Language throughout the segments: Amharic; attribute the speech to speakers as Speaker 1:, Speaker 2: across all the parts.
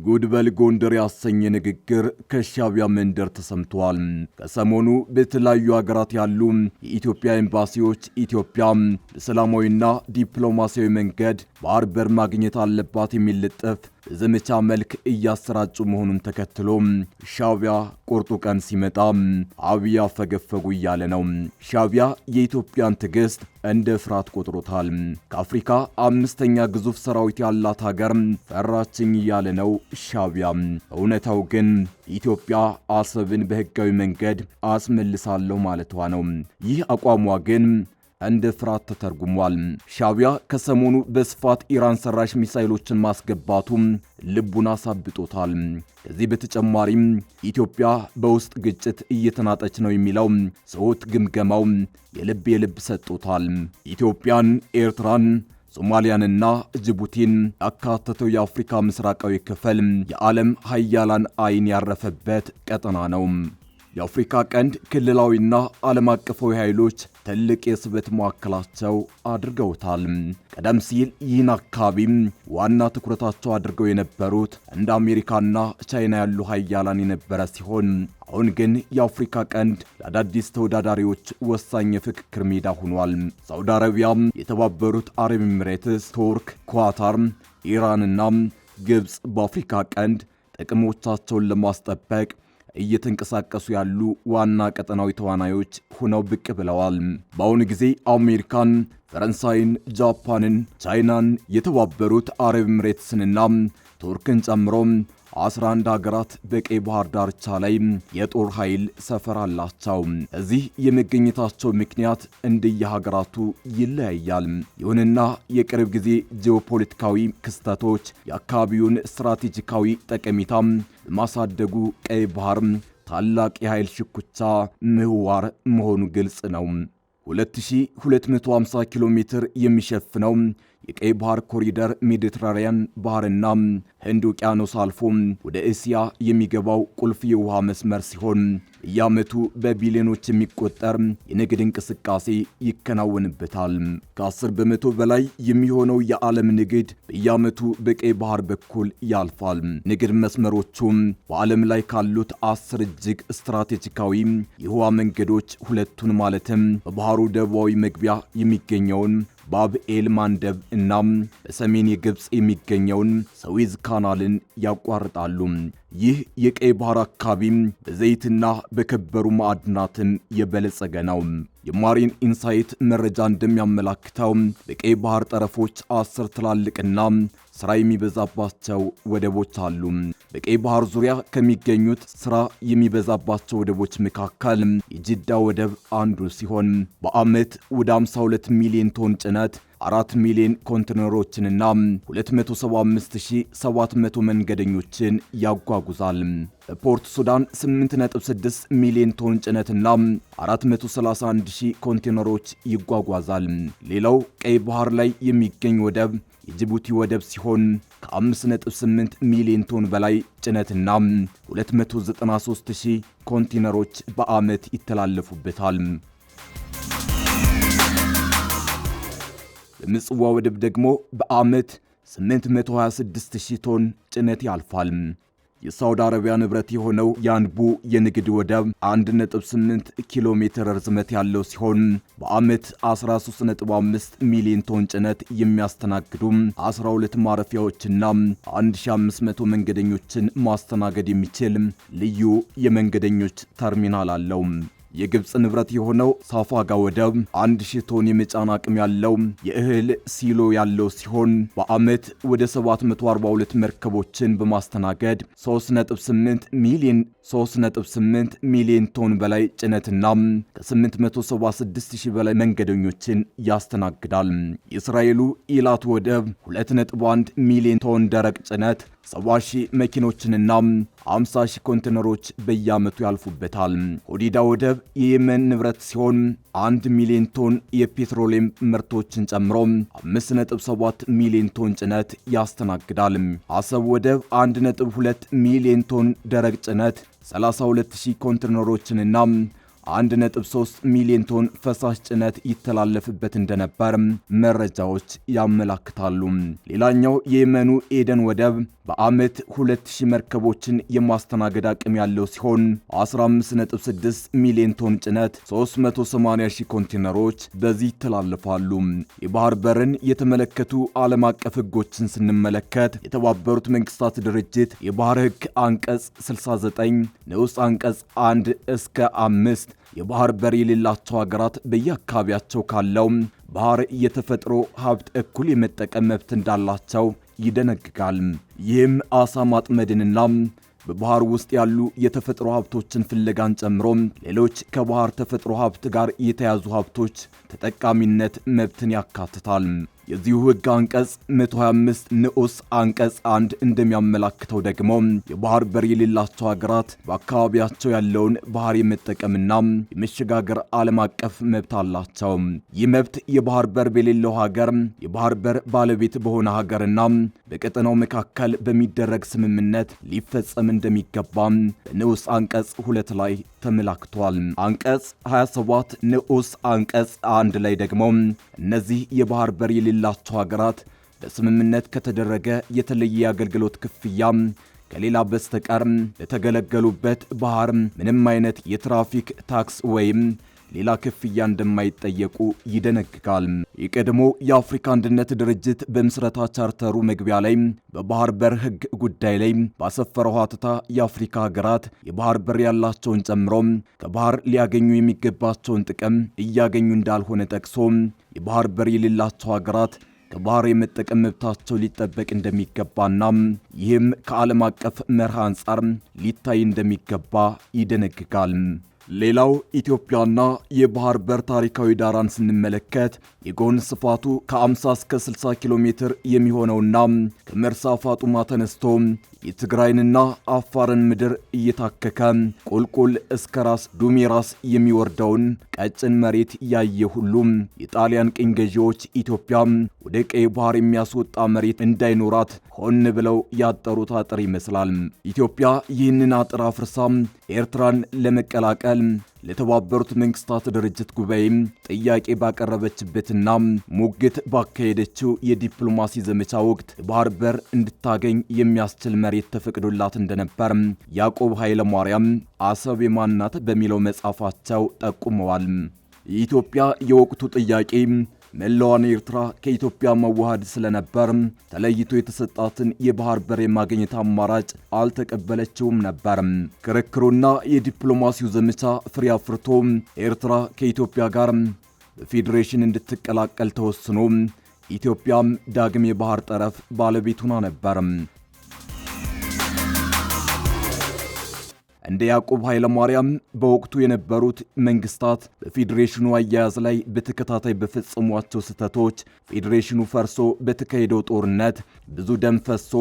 Speaker 1: ጉድበል ጎንደር ያሰኘ ንግግር ከሻቢያ መንደር ተሰምቷል። ከሰሞኑ በተለያዩ ሀገራት ያሉ የኢትዮጵያ ኤምባሲዎች ኢትዮጵያ በሰላማዊና ዲፕሎማሲያዊ መንገድ ባህር በር ማግኘት አለባት የሚል ልጥፍ በዘመቻ መልክ እያሰራጩ መሆኑን ተከትሎ ሻቢያ ቁርጡ ቀን ሲመጣ አብይ አፈገፈጉ እያለ ነው። ሻቢያ የኢትዮጵያን ትዕግስት እንደ ፍርሃት ቆጥሮታል። ከአፍሪካ አምስተኛ ግዙፍ ሰራዊት ያላት ሀገር ፈራችኝ እያለ ነው ሻቢያ። እውነታው ግን ኢትዮጵያ አሰብን በህጋዊ መንገድ አስመልሳለሁ ማለቷ ነው። ይህ አቋሟ ግን እንደ ፍርሃት ተተርጉሟል። ሻቢያ ከሰሞኑ በስፋት ኢራን ሰራሽ ሚሳኤሎችን ማስገባቱ ልቡን አሳብጦታል። ከዚህ በተጨማሪም ኢትዮጵያ በውስጥ ግጭት እየተናጠች ነው የሚለው ሰውት ግምገማው የልብ ሰጥቶታል። ኢትዮጵያን፣ ኤርትራን፣ ሶማሊያንና ጅቡቲን ያካተተው የአፍሪካ ምስራቃዊ ክፍል የዓለም ሀያላን አይን ያረፈበት ቀጠና ነው። የአፍሪካ ቀንድ ክልላዊና ዓለም አቀፋዊ ኃይሎች ትልቅ የስበት ማዕከላቸው አድርገውታል። ቀደም ሲል ይህን አካባቢ ዋና ትኩረታቸው አድርገው የነበሩት እንደ አሜሪካና ቻይና ያሉ ሀያላን የነበረ ሲሆን አሁን ግን የአፍሪካ ቀንድ ለአዳዲስ ተወዳዳሪዎች ወሳኝ የፍክክር ሜዳ ሆኗል። ሳውዲ አረቢያ፣ የተባበሩት አረብ ኤሚሬትስ፣ ቱርክ፣ ኳታር፣ ኢራንና ግብፅ በአፍሪካ ቀንድ ጥቅሞቻቸውን ለማስጠበቅ እየተንቀሳቀሱ ያሉ ዋና ቀጠናዊ ተዋናዮች ሆነው ብቅ ብለዋል። በአሁኑ ጊዜ አሜሪካን፣ ፈረንሳይን፣ ጃፓንን፣ ቻይናን፣ የተባበሩት አረብ ኤሚሬትስንና ቱርክን ጨምሮ 11 ሀገራት በቀይ ባህር ዳርቻ ላይ የጦር ኃይል ሰፈር አላቸው። እዚህ የመገኘታቸው ምክንያት እንደየሀገራቱ ይለያያል። ይሁንና የቅርብ ጊዜ ጂኦፖለቲካዊ ክስተቶች የአካባቢውን ስትራቴጂካዊ ጠቀሜታ በማሳደጉ ቀይ ባህር ታላቅ የኃይል ሽኩቻ ምህዋር መሆኑ ግልጽ ነው። 2250 ኪሎ ሜትር የሚሸፍነው የቀይ ባህር ኮሪደር ሜዲትራኒያን ባህርና ህንድ ውቅያኖስ አልፎ ወደ እስያ የሚገባው ቁልፍ የውሃ መስመር ሲሆን በየዓመቱ በቢሊዮኖች የሚቆጠር የንግድ እንቅስቃሴ ይከናወንበታል። ከ10 በመቶ በላይ የሚሆነው የዓለም ንግድ በየዓመቱ በቀይ ባህር በኩል ያልፋል። ንግድ መስመሮቹም በዓለም ላይ ካሉት 10 እጅግ ስትራቴጂካዊ የውሃ መንገዶች ሁለቱን ማለትም በባህሩ ደቡባዊ መግቢያ የሚገኘውን ባብ ኤል ማንደብ እና በሰሜን የግብፅ የሚገኘውን ስዊዝ ካናልን ያቋርጣሉ። ይህ የቀይ ባህር አካባቢ በዘይትና በከበሩ ማዕድናትም የበለጸገ ነው። የማሪን ኢንሳይት መረጃ እንደሚያመላክተው በቀይ ባህር ጠረፎች 10 ትላልቅና ስራ የሚበዛባቸው ወደቦች አሉ። በቀይ ባህር ዙሪያ ከሚገኙት ስራ የሚበዛባቸው ወደቦች መካከል የጅዳ ወደብ አንዱ ሲሆን በዓመት ወደ 52 ሚሊዮን ቶን ጭነት 4 ሚሊዮን ኮንቴነሮችንና 275700 መንገደኞችን ያጓጉዛል። በፖርት ሱዳን 8.6 ሚሊዮን ቶን ጭነትና 431000 ኮንቴነሮች ይጓጓዛል። ሌላው ቀይ ባህር ላይ የሚገኝ ወደብ የጅቡቲ ወደብ ሲሆን ከ5.8 ሚሊዮን ቶን በላይ ጭነትና 293000 ኮንቴነሮች በዓመት ይተላለፉበታል። በምጽዋ ወደብ ደግሞ በዓመት 826000 ቶን ጭነት ያልፋል። የሳውዲ አረቢያ ንብረት የሆነው የአንቡ የንግድ ወደብ 1.8 ኪሎ ሜትር ርዝመት ያለው ሲሆን በዓመት 13.5 ሚሊዮን ቶን ጭነት የሚያስተናግዱ 12 ማረፊያዎችና 1500 መንገደኞችን ማስተናገድ የሚችል ልዩ የመንገደኞች ተርሚናል አለው። የግብፅ ንብረት የሆነው ሳፋጋ ወደብ 1000 ቶን የመጫን አቅም ያለው የእህል ሲሎ ያለው ሲሆን በዓመት ወደ 742 መርከቦችን በማስተናገድ 3.8 ሚሊዮን ቶን በላይ ጭነትና ከ876000 በላይ መንገደኞችን ያስተናግዳል። የእስራኤሉ ኢላት ወደብ 2.1 ሚሊዮን ቶን ደረቅ ጭነት 70,000 መኪኖችንና 50,000 ኮንቴነሮች በየዓመቱ ያልፉበታል። ሆዲዳ ወደብ የየመን ንብረት ሲሆን 1 ሚሊዮን ቶን የፔትሮሊየም ምርቶችን ጨምሮ 5.7 ሚሊዮን ቶን ጭነት ያስተናግዳል። አሰብ ወደብ 1.2 ሚሊዮን ቶን ደረቅ ጭነት 32000 ኮንቴነሮችንና 1.3 ሚሊዮን ቶን ፈሳሽ ጭነት ይተላለፍበት እንደነበር መረጃዎች ያመላክታሉ። ሌላኛው የየመኑ ኤደን ወደብ በዓመት 2000 መርከቦችን የማስተናገድ አቅም ያለው ሲሆን 15.6 ሚሊዮን ቶን ጭነት 380 ሺህ ኮንቴነሮች በዚህ ይተላለፋሉ። የባህር በርን የተመለከቱ ዓለም አቀፍ ሕጎችን ስንመለከት የተባበሩት መንግስታት ድርጅት የባህር ሕግ አንቀጽ 69 ንዑስ አንቀጽ 1 እስከ 5 የባህር በር የሌላቸው ሀገራት በየአካባቢያቸው ካለው ባህር የተፈጥሮ ሀብት እኩል የመጠቀም መብት እንዳላቸው ይደነግጋል። ይህም አሳ ማጥመድንና በባህር ውስጥ ያሉ የተፈጥሮ ሀብቶችን ፍለጋን ጨምሮ ሌሎች ከባህር ተፈጥሮ ሀብት ጋር የተያዙ ሀብቶች ተጠቃሚነት መብትን ያካትታል። የዚሁ ሕግ አንቀጽ 125 ንዑስ አንቀጽ 1 እንደሚያመላክተው ደግሞ የባህር በር የሌላቸው ሀገራት በአካባቢያቸው ያለውን ባህር የመጠቀምና የመሸጋገር ዓለም አቀፍ መብት አላቸው። ይህ መብት የባህር በር በሌለው ሀገር የባህር በር ባለቤት በሆነ ሀገርና በቀጠናው መካከል በሚደረግ ስምምነት ሊፈጸም እንደሚገባ በንዑስ አንቀጽ 2 ላይ ተመላክቷል። አንቀጽ 27 ንዑስ አንቀጽ 1 ላይ ደግሞ እነዚህ የባህር በር የሌላቸው ሀገራት በስምምነት ከተደረገ የተለየ የአገልግሎት ክፍያ ከሌላ በስተቀር ለተገለገሉበት ባህር ምንም አይነት የትራፊክ ታክስ ወይም ሌላ ክፍያ እንደማይጠየቁ ይደነግጋል። የቀድሞ የአፍሪካ አንድነት ድርጅት በምስረታ ቻርተሩ መግቢያ ላይ በባህር በር ሕግ ጉዳይ ላይ ባሰፈረው ሀተታ የአፍሪካ ሀገራት የባህር በር ያላቸውን ጨምሮ ከባህር ሊያገኙ የሚገባቸውን ጥቅም እያገኙ እንዳልሆነ ጠቅሶ የባህር በር የሌላቸው ሀገራት ከባህር የመጠቀም መብታቸው ሊጠበቅ እንደሚገባና ይህም ከዓለም አቀፍ መርህ አንጻር ሊታይ እንደሚገባ ይደነግጋል። ሌላው ኢትዮጵያና የባህር በር ታሪካዊ ዳራን ስንመለከት የጎን ስፋቱ ከ50 እስከ 60 ኪሎ ሜትር የሚሆነውና ከመርሳ ፋጡማ ተነስቶ የትግራይንና አፋርን ምድር እየታከከ ቁልቁል እስከ ራስ ዱሜራስ የሚወርደውን ቀጭን መሬት ያየ ሁሉም የጣሊያን ቅኝ ገዢዎች ኢትዮጵያ ወደ ቀይ ባህር የሚያስወጣ መሬት እንዳይኖራት ሆን ብለው ያጠሩት አጥር ይመስላል። ኢትዮጵያ ይህንን አጥር አፍርሳ ኤርትራን ለመቀላቀል ለተባበሩት መንግስታት ድርጅት ጉባኤ ጥያቄ ባቀረበችበትና ሙግት ባካሄደችው የዲፕሎማሲ ዘመቻ ወቅት ባህር በር እንድታገኝ የሚያስችል መሬት ተፈቅዶላት እንደነበር ያዕቆብ ኃይለማርያም አሰብ የማን ናት በሚለው መጽሐፋቸው ጠቁመዋል። የኢትዮጵያ የወቅቱ ጥያቄ መላዋን ኤርትራ ከኢትዮጵያ መዋሃድ ስለነበር ተለይቶ የተሰጣትን የባህር በር የማግኘት አማራጭ አልተቀበለችውም ነበር። ክርክሩና የዲፕሎማሲው ዘመቻ ፍሬ አፍርቶ ኤርትራ ከኢትዮጵያ ጋር በፌዴሬሽን እንድትቀላቀል ተወስኖ ኢትዮጵያም ዳግም የባህር ጠረፍ ባለቤት ሆና ነበር። እንደ ያዕቆብ ኃይለማርያም በወቅቱ የነበሩት መንግስታት በፌዴሬሽኑ አያያዝ ላይ በተከታታይ በፈጸሟቸው ስህተቶች ፌዴሬሽኑ ፈርሶ በተካሄደው ጦርነት ብዙ ደም ፈሶ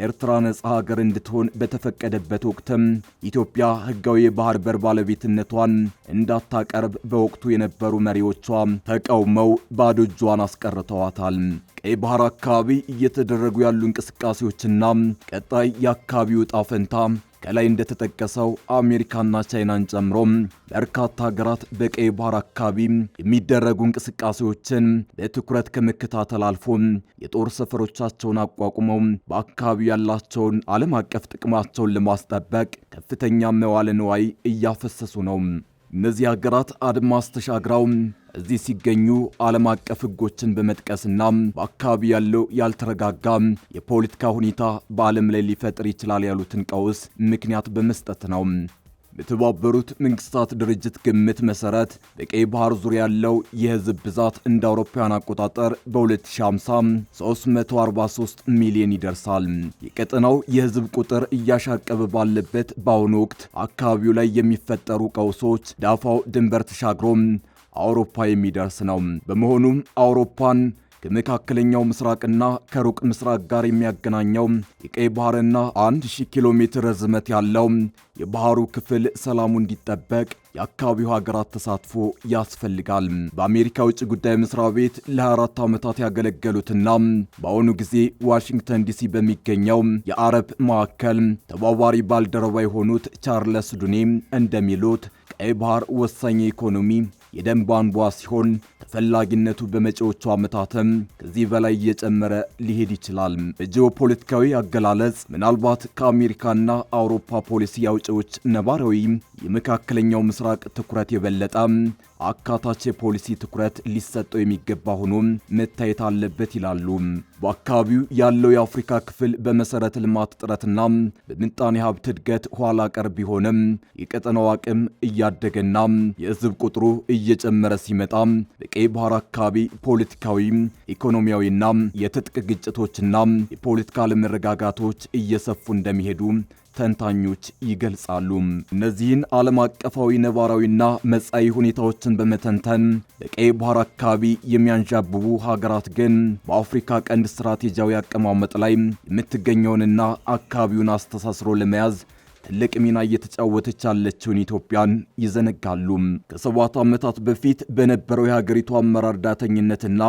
Speaker 1: ኤርትራ ነጻ ሀገር እንድትሆን በተፈቀደበት ወቅትም ኢትዮጵያ ሕጋዊ የባህር በር ባለቤትነቷን እንዳታቀርብ በወቅቱ የነበሩ መሪዎቿ ተቃውመው ባዶ እጇን አስቀርተዋታል። ቀይ ባህር አካባቢ እየተደረጉ ያሉ እንቅስቃሴዎችና ቀጣይ የአካባቢው ዕጣ ፈንታ ከላይ እንደተጠቀሰው አሜሪካና ቻይናን ጨምሮ በርካታ ሀገራት በቀይ ባህር አካባቢ የሚደረጉ እንቅስቃሴዎችን በትኩረት ከመከታተል አልፎ የጦር ሰፈሮቻቸውን አቋቁመው በአካባቢው ያላቸውን ዓለም አቀፍ ጥቅማቸውን ለማስጠበቅ ከፍተኛ መዋለ ንዋይ እያፈሰሱ ነው። እነዚህ ሀገራት አድማስ ተሻግረው እዚህ ሲገኙ ዓለም አቀፍ ሕጎችን በመጥቀስና በአካባቢ ያለው ያልተረጋጋ የፖለቲካ ሁኔታ በዓለም ላይ ሊፈጥር ይችላል ያሉትን ቀውስ ምክንያት በመስጠት ነው። በተባበሩት መንግስታት ድርጅት ግምት መሰረት በቀይ ባህር ዙሪያ ያለው የህዝብ ብዛት እንደ አውሮፓውያን አቆጣጠር በ2050 343 ሚሊዮን ይደርሳል። የቀጠናው የህዝብ ቁጥር እያሻቀበ ባለበት በአሁኑ ወቅት አካባቢው ላይ የሚፈጠሩ ቀውሶች ዳፋው ድንበር ተሻግሮ አውሮፓ የሚደርስ ነው። በመሆኑም አውሮፓን ከመካከለኛው ምስራቅና ከሩቅ ምስራቅ ጋር የሚያገናኘው የቀይ ባህርና 1000 ኪሎ ሜትር ርዝመት ያለው የባህሩ ክፍል ሰላሙ እንዲጠበቅ የአካባቢው ሀገራት ተሳትፎ ያስፈልጋል። በአሜሪካ ውጭ ጉዳይ መስሪያ ቤት ለ24 ዓመታት ያገለገሉትና በአሁኑ ጊዜ ዋሽንግተን ዲሲ በሚገኘው የአረብ ማዕከል ተባባሪ ባልደረባ የሆኑት ቻርለስ ዱኔ እንደሚሉት ቀይ ባህር ወሳኝ ኢኮኖሚ የደም ቧንቧ ሲሆን ተፈላጊነቱ በመጪዎቹ ዓመታትም ከዚህ በላይ እየጨመረ ሊሄድ ይችላል። በጂኦፖለቲካዊ አገላለጽ ምናልባት ከአሜሪካና አውሮፓ ፖሊሲ አውጪዎች ነባራዊ የመካከለኛው ምስራቅ ትኩረት የበለጠ አካታች የፖሊሲ ትኩረት ሊሰጠው የሚገባ ሆኖ መታየት አለበት ይላሉ። በአካባቢው ያለው የአፍሪካ ክፍል በመሰረተ ልማት ጥረትና በምጣኔ ሀብት እድገት ኋላ ቀር ቢሆንም የቀጠናው አቅም እያደገና የሕዝብ ቁጥሩ እየጨመረ ሲመጣ በቀይ ባህር አካባቢ ፖለቲካዊ፣ ኢኮኖሚያዊና የትጥቅ ግጭቶችና የፖለቲካ አለመረጋጋቶች እየሰፉ እንደሚሄዱ ተንታኞች ይገልጻሉ። እነዚህን ዓለም አቀፋዊ ነባራዊና መጻኢ ሁኔታዎችን በመተንተን በቀይ ባህር አካባቢ የሚያንዣብቡ ሀገራት ግን በአፍሪካ ቀንድ ስትራቴጂያዊ አቀማመጥ ላይ የምትገኘውንና አካባቢውን አስተሳስሮ ለመያዝ ትልቅ ሚና እየተጫወተች ያለችውን ኢትዮጵያን ይዘነጋሉ። ከ7 ዓመታት በፊት በነበረው የሀገሪቱ አመራር ዳተኝነትና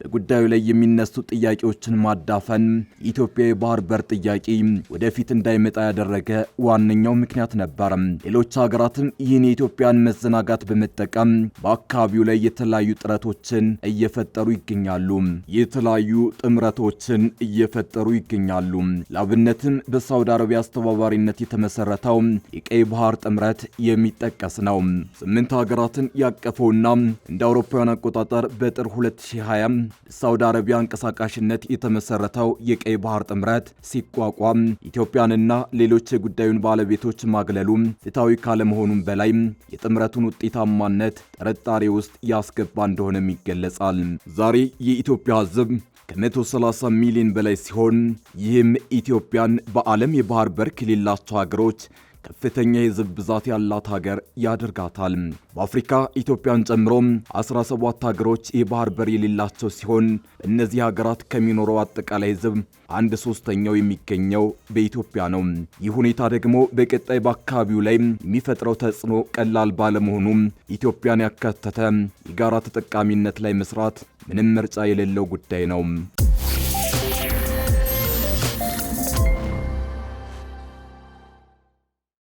Speaker 1: በጉዳዩ ላይ የሚነሱ ጥያቄዎችን ማዳፈን የኢትዮጵያ የባህር በር ጥያቄ ወደፊት እንዳይመጣ ያደረገ ዋነኛው ምክንያት ነበር። ሌሎች ሀገራትም ይህን የኢትዮጵያን መዘናጋት በመጠቀም በአካባቢው ላይ የተለያዩ ጥረቶችን እየፈጠሩ ይገኛሉ። ለአብነትም በሳውዲ አረቢያ አስተባባሪነት የተመሰረተው የቀይ ባህር ጥምረት የሚጠቀስ ነው። 8 ሀገራትን ያቀፈውና እንደ አውሮፓውያን አቆጣጠር በጥር 2020 ሳውዲ አረቢያ አንቀሳቃሽነት የተመሰረተው የቀይ ባህር ጥምረት ሲቋቋም ኢትዮጵያንና ሌሎች የጉዳዩን ባለቤቶች ማግለሉ ፍትሃዊ ካለመሆኑም በላይ የጥምረቱን ውጤታማነት ጥርጣሬ ውስጥ ያስገባ እንደሆነም ይገለጻል። ዛሬ የኢትዮጵያ ሕዝብ ከ130 ሚሊዮን በላይ ሲሆን ይህም ኢትዮጵያን በዓለም የባህር በር ከሌላቸው ሀገሮች ከፍተኛ የሕዝብ ብዛት ያላት ሀገር ያደርጋታል። በአፍሪካ ኢትዮጵያን ጨምሮ 17 ሀገሮች የባህር በር የሌላቸው ሲሆን በእነዚህ ሀገራት ከሚኖረው አጠቃላይ ሕዝብ 1/3 የሚገኘው በኢትዮጵያ ነው። ይህ ሁኔታ ደግሞ በቀጣይ በአካባቢው ላይ የሚፈጥረው ተጽዕኖ ቀላል ባለመሆኑ ኢትዮጵያን ያካተተ የጋራ ተጠቃሚነት ላይ መስራት ምንም ምርጫ የሌለው ጉዳይ ነው።